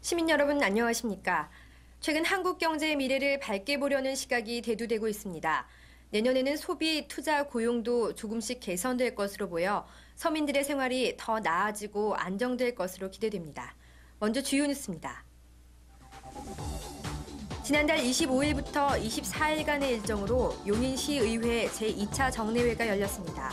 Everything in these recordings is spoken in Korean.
시민 여러분 안녕하십니까? 최근 한국 경제의 미래를 밝게 보려는 시각이 대두되고 있습니다. 내년에는 소비, 투자, 고용도 조금씩 개선될 것으로 보여 서민들의 생활이 더 나아지고 안정될 것으로 기대됩니다. 먼저 주요 뉴스입니다. 지난달 25일부터 24일간의 일정으로 용인시의회 제2차 정례회가 열렸습니다.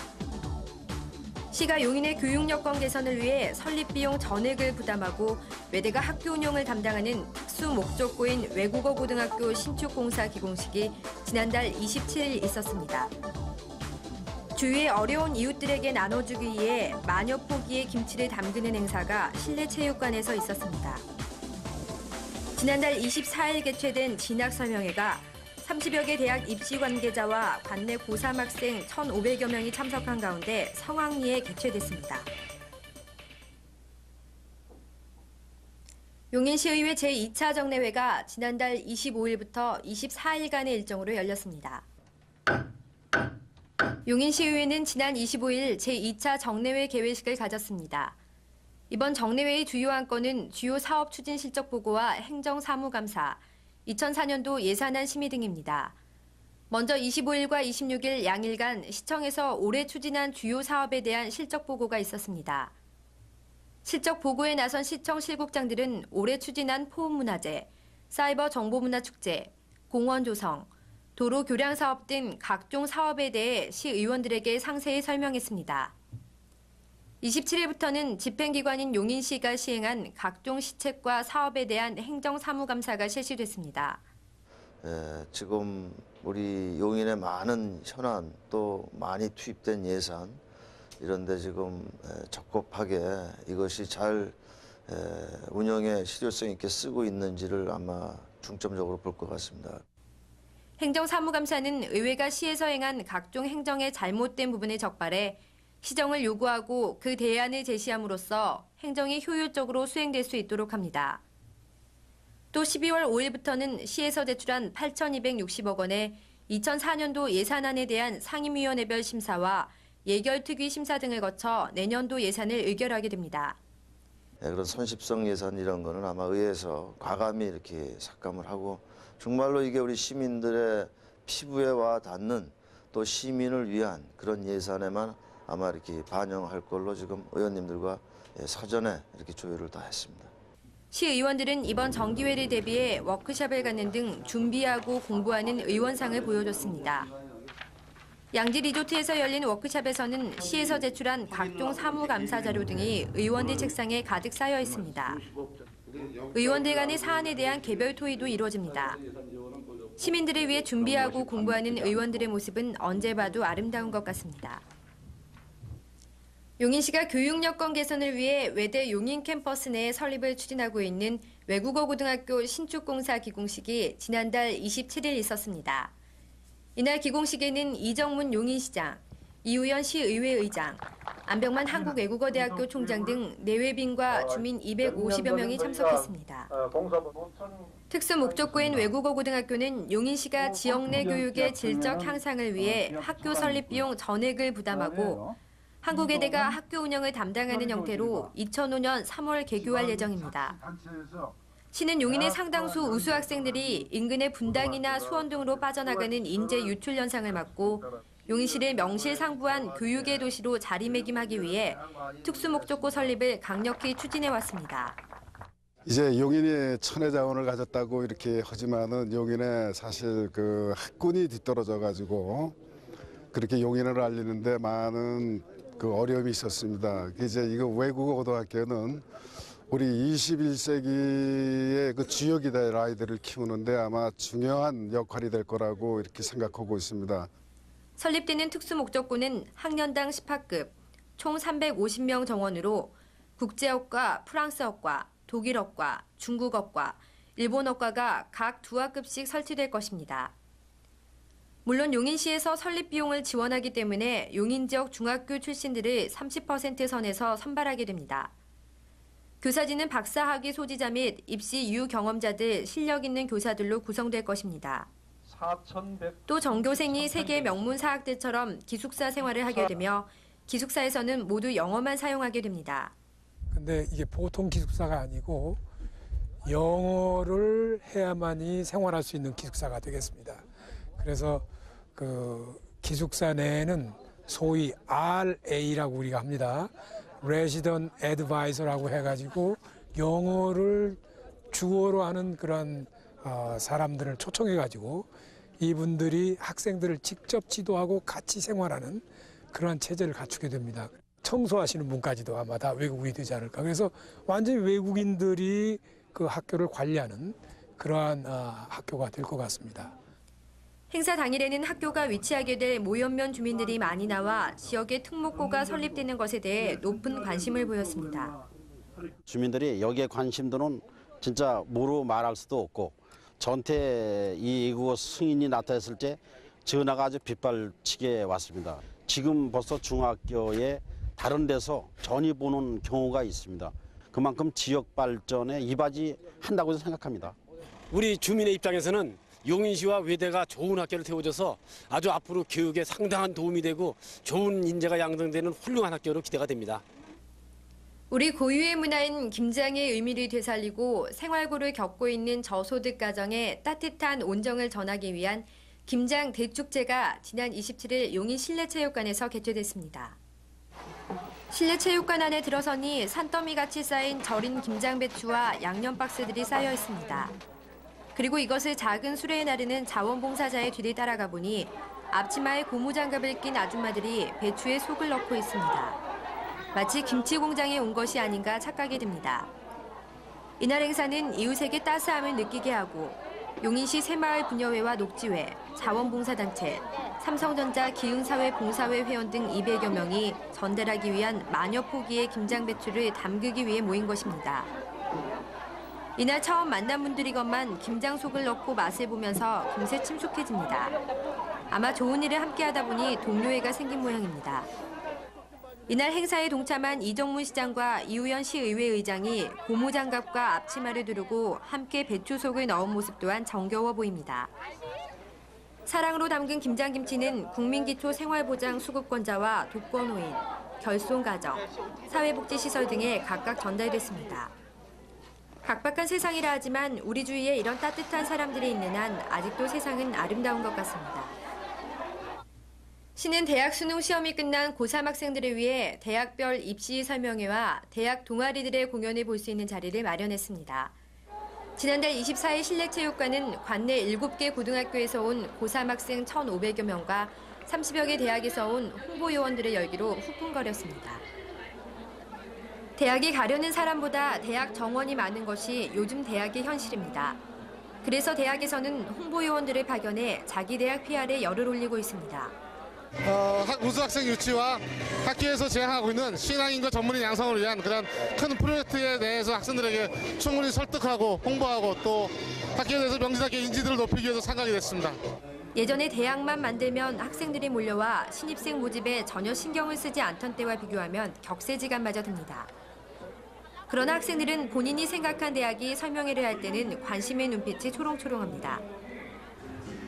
시가 용인의 교육 여건 개선을 위해 설립비용 전액을 부담하고 외대가 학교 운영을 담당하는 특수 목적고인 외국어 고등학교 신축공사 기공식이 지난달 27일 있었습니다. 주위의 어려운 이웃들에게 나눠주기 위해 만여 포기의 김치를 담그는 행사가 실내체육관에서 있었습니다. 지난달 24일 개최된 진학설명회가 30여 개 대학 입시 관계자와 관내 고3 학생 1,500여 명이 참석한 가운데 성황리에 개최됐습니다. 용인시의회 제2차 정례회가 지난달 25일부터 24일간의 일정으로 열렸습니다. 용인시의회는 지난 25일 제2차 정례회 개회식을 가졌습니다. 이번 정례회의 주요 안건은 주요 사업 추진 실적 보고와 행정사무감사, 2004년도 예산안 심의 등입니다. 먼저 25일과 26일 양일간 시청에서 올해 추진한 주요 사업에 대한 실적 보고가 있었습니다. 실적 보고에 나선 시청 실국장들은 올해 추진한 포음문화제, 사이버 정보문화축제, 공원 조성, 도로 교량 사업 등 각종 사업에 대해 시의원들에게 상세히 설명했습니다. 27일부터는 집행기관인 용인시가 시행한 각종 시책과 사업에 대한 행정사무감사가 실시됐습니다. 지금 우리 용인의 많은 현안 또 많이 투입된 예산 이런 데 지금 적법하게 이것이 잘 운영에 실효성 있게 쓰고 있는지를 아마 중점적으로 볼 것 같습니다. 행정사무감사는 의회가 시에서 행한 각종 행정의 잘못된 부분을 적발해 시정을 요구하고 그 대안을 제시함으로써 행정이 효율적으로 수행될 수 있도록 합니다. 또 12월 5일부터는 시에서 제출한 8,260억 원의 2004년도 예산안에 대한 상임위원회별 심사와 예결특위 심사 등을 거쳐 내년도 예산을 의결하게 됩니다. 그런 선십성 예산 이런 거는 아마 의회에서 과감히 이렇게 삭감을 하고 정말로 이게 우리 시민들의 피부에 와 닿는 또 시민을 위한 그런 예산에만 아마 이렇게 반영할 걸로 지금 의원님들과 사전에 이렇게 조율을 다 했습니다. 시의원들은 이번 정기회를 대비해 워크숍을 갖는 등 준비하고 공부하는 의원상을 보여줬습니다. 양지 리조트에서 열린 워크숍에서는 시에서 제출한 각종 사무감사 자료 등이 의원들 책상에 가득 쌓여 있습니다. 의원들 간의 사안에 대한 개별 토의도 이루어집니다. 시민들을 위해 준비하고 공부하는 의원들의 모습은 언제 봐도 아름다운 것 같습니다. 용인시가 교육 여건 개선을 위해 외대 용인 캠퍼스 내 설립을 추진하고 있는 외국어 고등학교 신축공사 기공식이 지난달 27일 있었습니다. 이날 기공식에는 이정문 용인시장, 이우연 시의회 의장, 안병만 한국외국어대학교 총장 등 내외빈과 주민 250여 명이 참석했습니다. 특수 목적고인 외국어 고등학교는 용인시가 지역 내 교육의 질적 향상을 위해 학교 설립 비용 전액을 부담하고 한국외대가 학교 운영을 담당하는 형태로 2005년 3월 개교할 예정입니다. 시는 용인의 상당수 우수 학생들이 인근의 분당이나 수원 등으로 빠져나가는 인재 유출 현상을 막고 용인시를 명실상부한 교육의 도시로 자리매김하기 위해 특수목적고 설립을 강력히 추진해왔습니다. 이제 용인이 천혜 자원을 가졌다고 이렇게 하지만은 용인에 사실 그 학군이 뒤떨어져 가지고 그렇게 용인을 알리는데 많은 그 어려움이 있었습니다. 이제 이거 외국어 고등학교는 우리 21세기의 그 주역이 될 아이들을 키우는데 아마 중요한 역할이 될 거라고 이렇게 생각하고 있습니다. 설립되는 특수목적고는 학년당 10학급, 총 350명 정원으로 국제어과, 프랑스어과, 독일어과, 중국어과, 일본어과가 각 2학급씩 설치될 것입니다. 물론 용인시에서 설립 비용을 지원하기 때문에 용인 지역 중학교 출신들을 30% 선에서 선발하게 됩니다. 교사진은 박사학위 소지자 및 입시 유경험자들 실력 있는 교사들로 구성될 것입니다. 또 전교생이 세계 명문 사학들처럼 기숙사 생활을 하게 되며 기숙사에서는 모두 영어만 사용하게 됩니다. 근데 이게 보통 기숙사가 아니고 영어를 해야만이 생활할 수 있는 기숙사가 되겠습니다. 그래서 그 기숙사 내에는 소위 RA라고 우리가 합니다. Resident Advisor라고 해가지고 영어를 주어로 하는 그런 사람들을 초청해가지고 이분들이 학생들을 직접 지도하고 같이 생활하는 그런 체제를 갖추게 됩니다. 청소하시는 분까지도 아마 다 외국인이 되지 않을까. 그래서 완전히 외국인들이 그 학교를 관리하는 그러한 학교가 될 것 같습니다. 행사 당일에는 학교가 위치하게 될 모연면 주민들이 많이 나와 지역의 특목고가 설립되는 것에 대해 높은 관심을 보였습니다. 주민들이 여기에 관심도는 진짜 뭐로 말할 수도 없고 전태 이 외국어 승인이 나타났을 때 전화가 아주 빗발치게 왔습니다. 지금 벌써 중학교에 다른 데서 전이 보는 경우가 있습니다. 그만큼 지역 발전에 이바지한다고 생각합니다. 우리 주민의 입장에서는 용인시와 외대가 좋은 학교를 세워줘서 아주 앞으로 교육에 상당한 도움이 되고 좋은 인재가 양성되는 훌륭한 학교로 기대가 됩니다. 우리 고유의 문화인 김장의 의미를 되살리고 생활고를 겪고 있는 저소득 가정에 따뜻한 온정을 전하기 위한 김장 대축제가 지난 27일 용인 실내체육관에서 개최됐습니다. 실내체육관 안에 들어서니 산더미같이 쌓인 절인 김장 배추와 양념 박스들이 쌓여 있습니다. 그리고 이것을 작은 수레에 나르는 자원봉사자의 뒤를 따라가 보니 앞치마에 고무장갑을 낀 아줌마들이 배추에 속을 넣고 있습니다. 마치 김치 공장에 온 것이 아닌가 착각이 듭니다. 이날 행사는 이웃에게 따스함을 느끼게 하고 용인시 새마을 분여회와 녹지회, 자원봉사단체, 삼성전자 기흥사회 봉사회 회원 등 200여 명이 전달하기 위한 만여 포기의 김장배추를 담그기 위해 모인 것입니다. 이날 처음 만난 분들이건만 김장속을 넣고 맛을 보면서 금세 침묵해집니다. 아마 좋은 일을 함께하다 보니 동료애가 생긴 모양입니다. 이날 행사에 동참한 이정문 시장과 이우현 시의회 의장이 고무장갑과 앞치마를 두르고 함께 배추속을 넣은 모습 또한 정겨워 보입니다. 사랑으로 담근 김장김치는 국민기초생활보장 수급권자와 독거노인, 결손가정, 사회복지시설 등에 각각 전달됐습니다. 각박한 세상이라 하지만 우리 주위에 이런 따뜻한 사람들이 있는 한 아직도 세상은 아름다운 것 같습니다. 시는 대학 수능 시험이 끝난 고3 학생들을 위해 대학별 입시 설명회와 대학 동아리들의 공연을 볼 수 있는 자리를 마련했습니다. 지난달 24일 실내체육관은 관내 7개 고등학교에서 온 고3 학생 1,500여 명과 30여 개 대학에서 온 홍보요원들의 열기로 후끈거렸습니다. 대학이 가려는 사람보다 대학 정원이 많은 것이 요즘 대학의 현실입니다. 그래서 대학에서는 홍보요원들을 파견해 자기 대학 PR에 열을 올리고 있습니다. 우수학생 유치와 학교에서 진행하고 있는 신앙인과 전문인 양성을 위한 그런 큰 프로젝트에 대해서 학생들에게 충분히 설득하고 홍보하고 또 학교에 대해서 명진학교 인지도를 높이기 위해서参加하게 됐습니다. 예전에 대학만 만들면 학생들이 몰려와 신입생 모집에 전혀 신경을 쓰지 않던 때와 비교하면 격세지감마저 듭니다. 그러나 학생들은 본인이 생각한 대학이 설명회를 할 때는 관심의 눈빛이 초롱초롱합니다.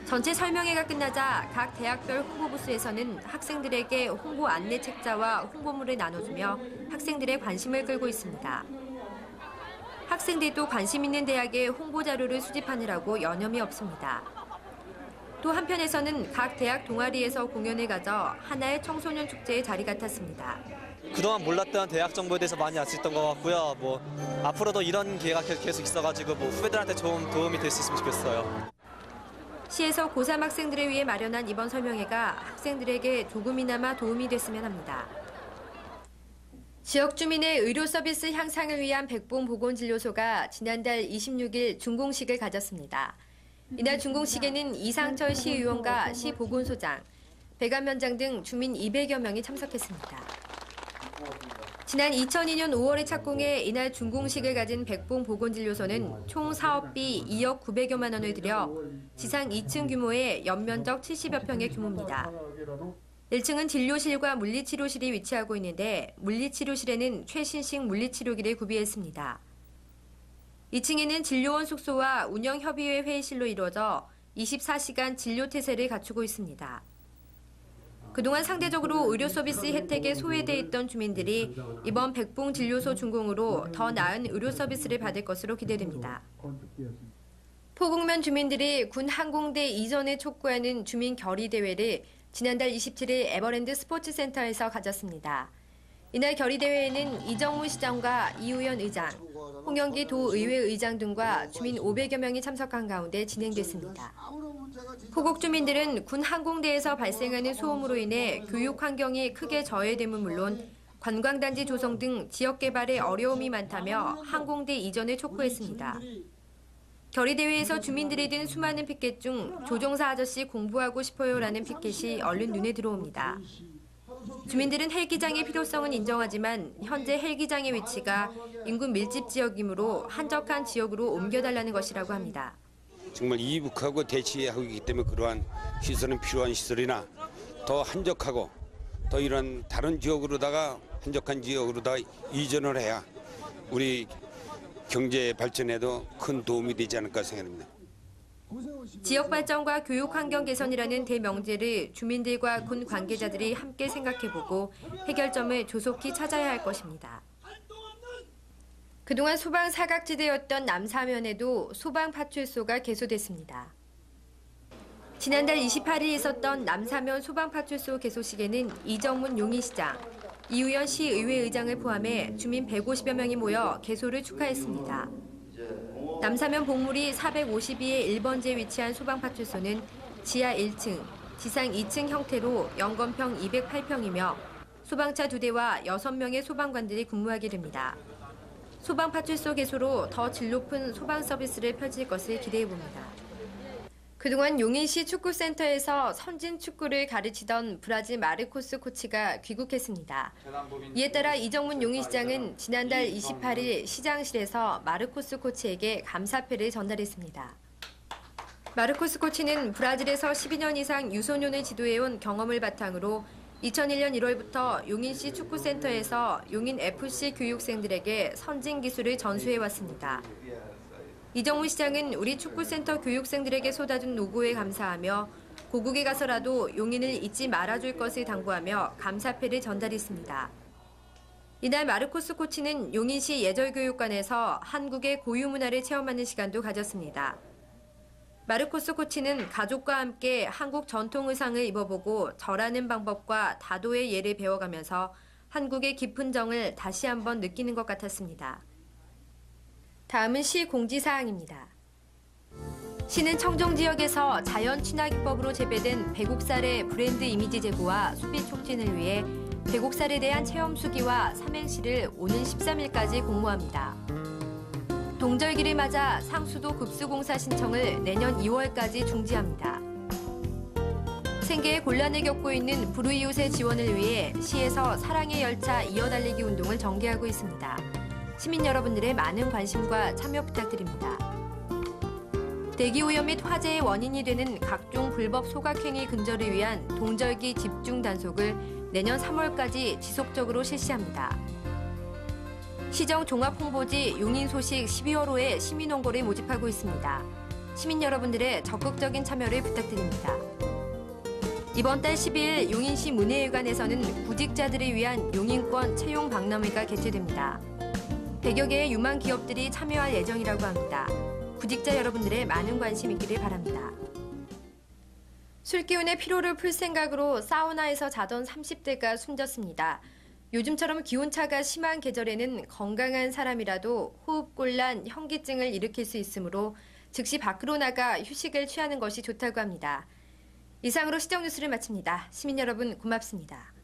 전체 설명회가 끝나자 각 대학별 홍보부스에서는 학생들에게 홍보 안내 책자와 홍보물을 나눠주며 학생들의 관심을 끌고 있습니다. 학생들도 관심 있는 대학의 홍보 자료를 수집하느라고 여념이 없습니다. 또 한편에서는 각 대학 동아리에서 공연을 가져 하나의 청소년 축제의 자리 같았습니다. 그동안 몰랐던 대학 정보에 대해서 많이 알 수 있던 것 같고요. 앞으로도 이런 기회가 계속 있어가지고 후배들한테 좀 도움이 될 수 있으면 좋겠어요. 시에서 고3 학생들을 위해 마련한 이번 설명회가 학생들에게 조금이나마 도움이 됐으면 합니다. 지역 주민의 의료 서비스 향상을 위한 백봉보건진료소가 지난달 26일 준공식을 가졌습니다. 이날 준공식에는 이상철 시의원과 시보건소장, 배감위원장 등 주민 200여 명이 참석했습니다. 지난 2002년 5월에 착공해 이날 준공식을 가진 백봉보건진료소는 총 사업비 2억 900여만 원을 들여 지상 2층 규모의 연면적 70여 평의 규모입니다. 1층은 진료실과 물리치료실이 위치하고 있는데 물리치료실에는 최신식 물리치료기를 구비했습니다. 2층에는 진료원 숙소와 운영협의회 회의실로 이루어져 24시간 진료태세를 갖추고 있습니다. 그동안 상대적으로 의료 서비스 혜택에 소외돼 있던 주민들이 이번 백봉진료소 준공으로 더 나은 의료 서비스를 받을 것으로 기대됩니다. 포국면 주민들이 군 항공대 이전을 촉구하는 주민 결의 대회를 지난달 27일 에버랜드 스포츠센터에서 가졌습니다. 이날 결의 대회에는 이정무 시장과 이우현 의장, 홍영기 도의회 의장 등과 주민 500여 명이 참석한 가운데 진행됐습니다. 포국 주민들은 군 항공대에서 발생하는 소음으로 인해 교육 환경이 크게 저해됨은 물론 관광단지 조성 등 지역 개발에 어려움이 많다며 항공대 이전을 촉구했습니다. 결의대회에서 주민들이 든 수많은 피켓 중 조종사 아저씨 공부하고 싶어요라는 피켓이 얼른 눈에 들어옵니다. 주민들은 헬기장의 필요성은 인정하지만 현재 헬기장의 위치가 인근 밀집 지역이므로 한적한 지역으로 옮겨달라는 것이라고 합니다. 정말 이북하고 대치하고 있기 때문에 그러한 시설은 필요한 시설이나 더 한적하고 더 이런 다른 지역으로다가 한적한 지역으로다가 이전을 해야 우리 경제 발전에도 큰 도움이 되지 않을까 생각합니다. 지역 발전과 교육 환경 개선이라는 대명제를 주민들과 군 관계자들이 함께 생각해보고 해결점을 조속히 찾아야 할 것입니다. 그동안 소방 사각지대였던 남사면에도 소방 파출소가 개소됐습니다. 지난달 28일 있었던 남사면 소방파출소 개소식에는 이정문 용인시장, 이우현 시의회의장을 포함해 주민 150여 명이 모여 개소를 축하했습니다. 남사면 복무리 452의 1번지에 위치한 소방파출소는 지하 1층, 지상 2층 형태로 연건평 208평이며 소방차 2대와 6명의 소방관들이 근무하게 됩니다. 소방파출소 개소로 더 질 높은 소방 서비스를 펼칠 것을 기대해봅니다. 그동안 용인시 축구센터에서 선진 축구를 가르치던 브라질 마르코스 코치가 귀국했습니다. 이에 따라 이정문 용인시장은 지난달 28일 시장실에서 마르코스 코치에게 감사패를 전달했습니다. 마르코스 코치는 브라질에서 12년 이상 유소년을 지도해온 경험을 바탕으로 2001년 1월부터 용인시 축구센터에서 용인FC 교육생들에게 선진 기술을 전수해왔습니다. 이정문 시장은 우리 축구센터 교육생들에게 쏟아준 노고에 감사하며 고국에 가서라도 용인을 잊지 말아줄 것을 당부하며 감사패를 전달했습니다. 이날 마르코스 코치는 용인시 예절교육관에서 한국의 고유 문화를 체험하는 시간도 가졌습니다. 마르코스 코치는 가족과 함께 한국 전통 의상을 입어보고 절하는 방법과 다도의 예를 배워가면서 한국의 깊은 정을 다시 한번 느끼는 것 같았습니다. 다음은 시 공지사항입니다. 시는 청정 지역에서 자연 친화기법으로 재배된 배곡쌀의 브랜드 이미지 제고와 소비 촉진을 위해 배곡쌀에 대한 체험 수기와 삼행시를 오는 13일까지 공모합니다. 동절기를 맞아 상수도 급수공사 신청을 내년 2월까지 중지합니다. 생계에 곤란을 겪고 있는 불우이웃의 지원을 위해 시에서 사랑의 열차 이어달리기 운동을 전개하고 있습니다. 시민 여러분들의 많은 관심과 참여 부탁드립니다. 대기오염 및 화재의 원인이 되는 각종 불법 소각행위 근절을 위한 동절기 집중 단속을 내년 3월까지 지속적으로 실시합니다. 시정 종합홍보지 용인소식 12월호에 시민원고를 모집하고 있습니다. 시민 여러분들의 적극적인 참여를 부탁드립니다. 이번 달 12일 용인시 문예회관에서는 구직자들을 위한 용인권 채용 박람회가 개최됩니다. 100여 개의 유망 기업들이 참여할 예정이라고 합니다. 구직자 여러분들의 많은 관심 있기를 바랍니다. 술 기운의 피로를 풀 생각으로 사우나에서 자던 30대가 숨졌습니다. 요즘처럼 기온차가 심한 계절에는 건강한 사람이라도 호흡곤란, 현기증을 일으킬 수 있으므로 즉시 밖으로 나가 휴식을 취하는 것이 좋다고 합니다. 이상으로 시정뉴스를 마칩니다. 시민 여러분 고맙습니다.